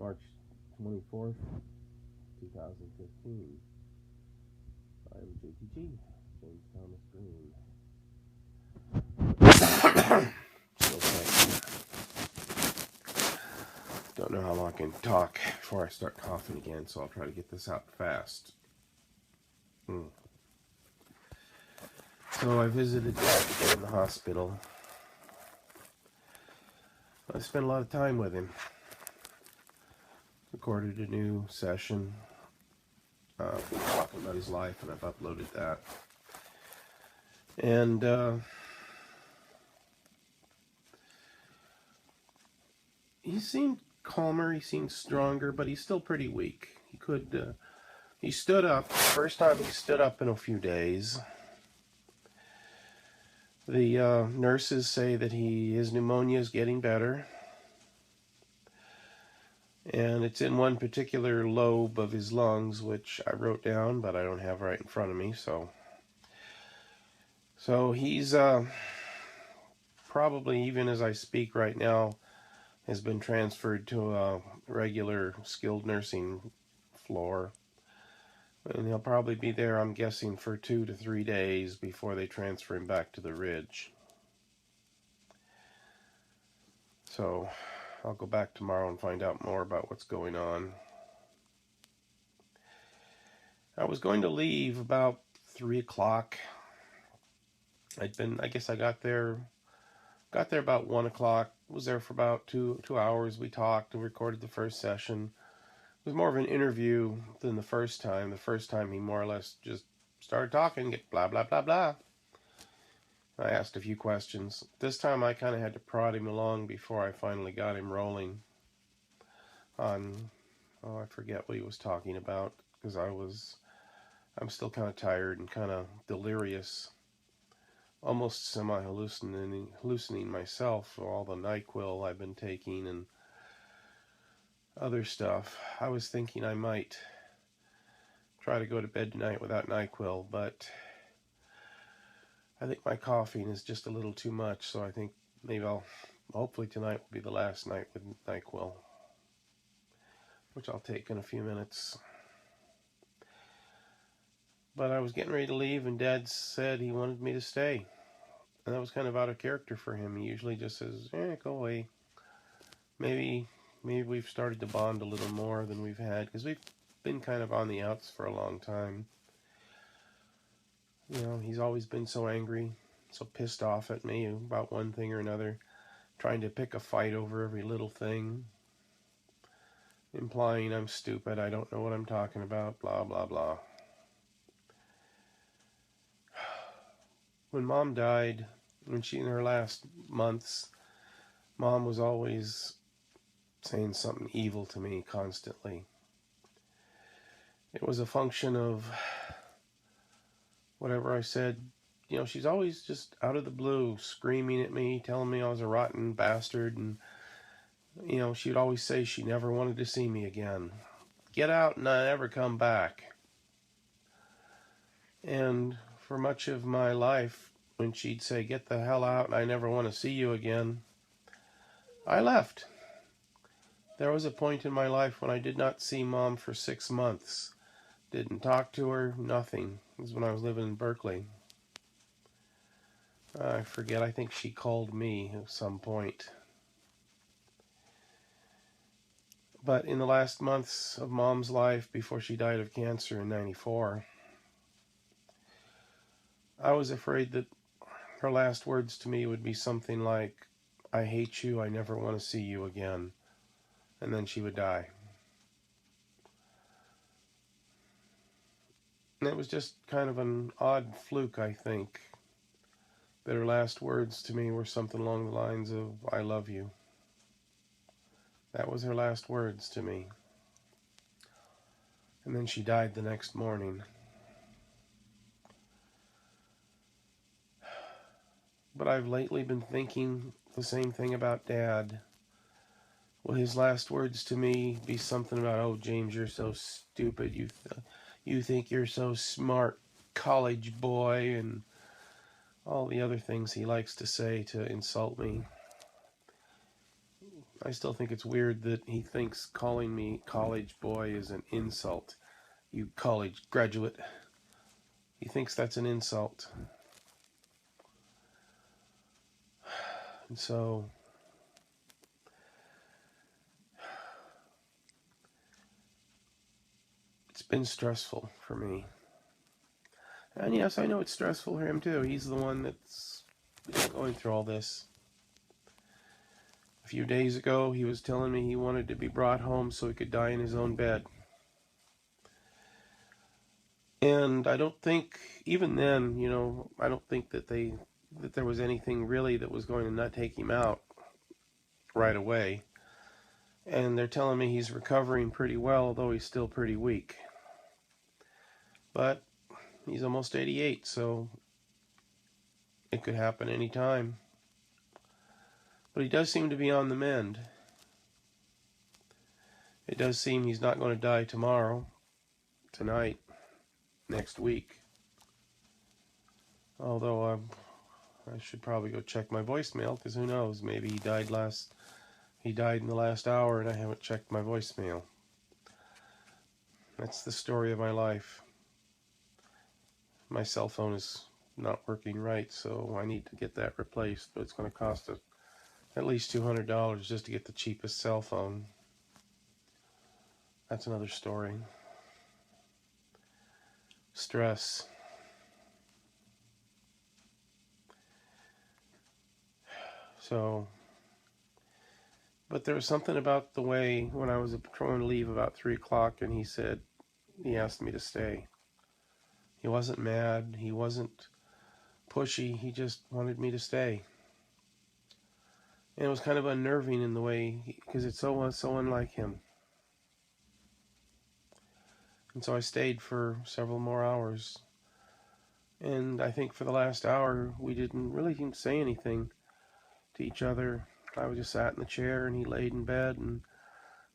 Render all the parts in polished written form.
March 24th, 2015. I'm JTG, James Thomas Green. Okay. Don't know how long I can talk before I start coughing again, so I'll try to get this out fast. So I visited Dad today in the hospital. I spent a lot of time with him. Recorded a new session talking about his life, and I've uploaded that. And he seemed calmer, he seemed stronger, but he's still pretty weak. He stood up. First time he stood up in a few days. The nurses say that his pneumonia is getting better. And it's in one particular lobe of his lungs, which I wrote down, but I don't have right in front of me. So he's probably, even as I speak right now, has been transferred to a regular skilled nursing floor. And he'll probably be there, I'm guessing, for 2 to 3 days before they transfer him back to the Ridge. So I'll go back tomorrow and find out more about what's going on. I was going to leave about 3 o'clock. I guess I got there about 1 o'clock. Was there for about two hours. We talked and recorded the first session. It was more of an interview than the first time. The first time he more or less just started talking, get blah, blah, blah, blah. I asked a few questions. This time I kind of had to prod him along before I finally got him rolling on, I forget what he was talking about, because I'm still kind of tired and kind of delirious, almost hallucinating myself for all the NyQuil I've been taking and other stuff. I was thinking I might try to go to bed tonight without NyQuil, but I think my coughing is just a little too much, so I think maybe hopefully tonight will be the last night with NyQuil, which I'll take in a few minutes. But I was getting ready to leave, and Dad said he wanted me to stay. And that was kind of out of character for him. He usually just says, go away. Maybe we've started to bond a little more than we've had, because we've been kind of on the outs for a long time. You know, he's always been so angry, so pissed off at me about one thing or another, trying to pick a fight over every little thing, implying I'm stupid, I don't know what I'm talking about, blah, blah, blah. When Mom died, in her last months, Mom was always saying something evil to me constantly. It was a function of whatever I said. You know, she's always just out of the blue screaming at me, telling me I was a rotten bastard, and you know, she would always say she never wanted to see me again. Get out and I never come back. And for much of my life, when she'd say, get the hell out and I never want to see you again, I left. There was a point in my life when I did not see Mom for 6 months. Didn't talk to her, nothing. It was when I was living in Berkeley. I forget, I think she called me at some point. But in the last months of Mom's life, before she died of cancer in '94, I was afraid that her last words to me would be something like, I hate you, I never want to see you again. And then she would die. And it was just kind of an odd fluke, I think, that her last words to me were something along the lines of, I love you. That was her last words to me. And then she died the next morning. But I've lately been thinking the same thing about Dad. Will his last words to me be something about, oh, James, you're so stupid. You think you're so smart, college boy, and all the other things he likes to say to insult me. I still think it's weird that he thinks calling me college boy is an insult. You college graduate. He thinks that's an insult. And so it's been stressful for me. And yes, I know it's stressful for him too. He's the one that's going through all this. A few days ago, he was telling me he wanted to be brought home so he could die in his own bed. And I don't think, even then, I don't think that there was anything really that was going to not take him out right away. And they're telling me he's recovering pretty well, though he's still pretty weak. But he's almost 88, so it could happen any time. But he does seem to be on the mend. It does seem he's not going to die tomorrow, tonight, next week. Although I should probably go check my voicemail, because who knows, maybe he died in the last hour and I haven't checked my voicemail. That's the story of my life. My cell phone is not working right, so I need to get that replaced, but it's going to cost at least $200 just to get the cheapest cell phone. That's another story. Stress. So, but there was something about the way when I was trying to leave about 3 o'clock and he asked me to stay. He wasn't mad, he wasn't pushy, he just wanted me to stay. And it was kind of unnerving in the way, because it's so unlike him. And so I stayed for several more hours. And I think for the last hour, we didn't really even say anything to each other. I just sat in the chair and he laid in bed and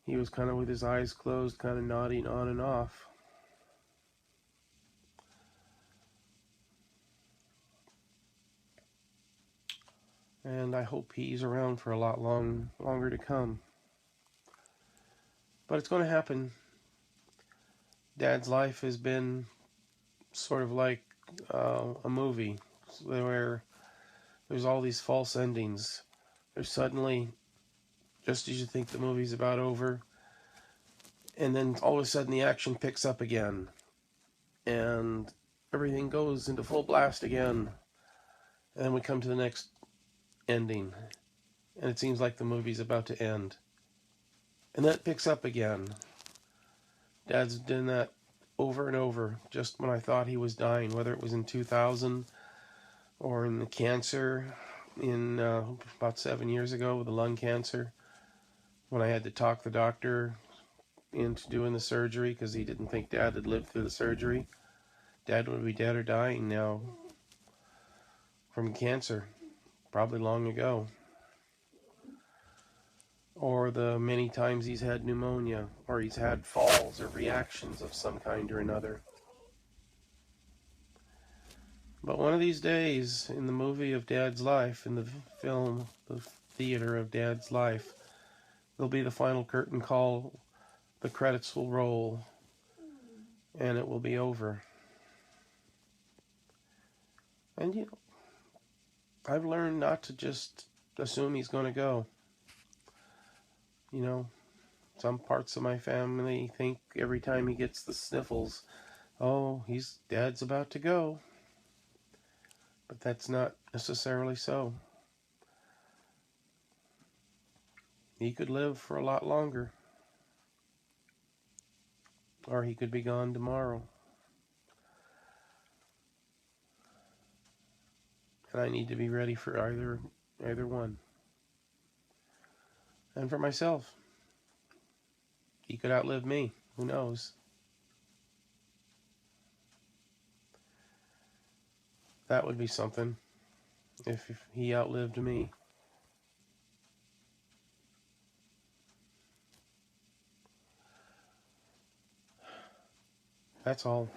he was kind of with his eyes closed, kind of nodding on and off. And I hope he's around for a lot longer to come. But it's going to happen. Dad's life has been sort of like a movie where there's all these false endings. There's suddenly, just as you think the movie's about over, and then all of a sudden the action picks up again, and everything goes into full blast again, and then we come to the next ending, and it seems like the movie's about to end. And that picks up again. Dad's done that over and over, just when I thought he was dying, whether it was in 2000 or in the cancer in about 7 years ago with the lung cancer, when I had to talk the doctor into doing the surgery because he didn't think Dad had lived through the surgery. Dad would be dead or dying now from cancer, probably long ago. Or the many times he's had pneumonia, or he's had falls or reactions of some kind or another. But one of these days, in the movie of Dad's life, in the film, the theater of Dad's life, there'll be the final curtain call, the credits will roll, and it will be over. And I've learned not to just assume he's going to go. Some parts of my family think every time he gets the sniffles, oh, Dad's about to go. But that's not necessarily so. He could live for a lot longer. Or he could be gone tomorrow. And I need to be ready for either one. And for myself. He could outlive me. Who knows? That would be something if he outlived me. That's all.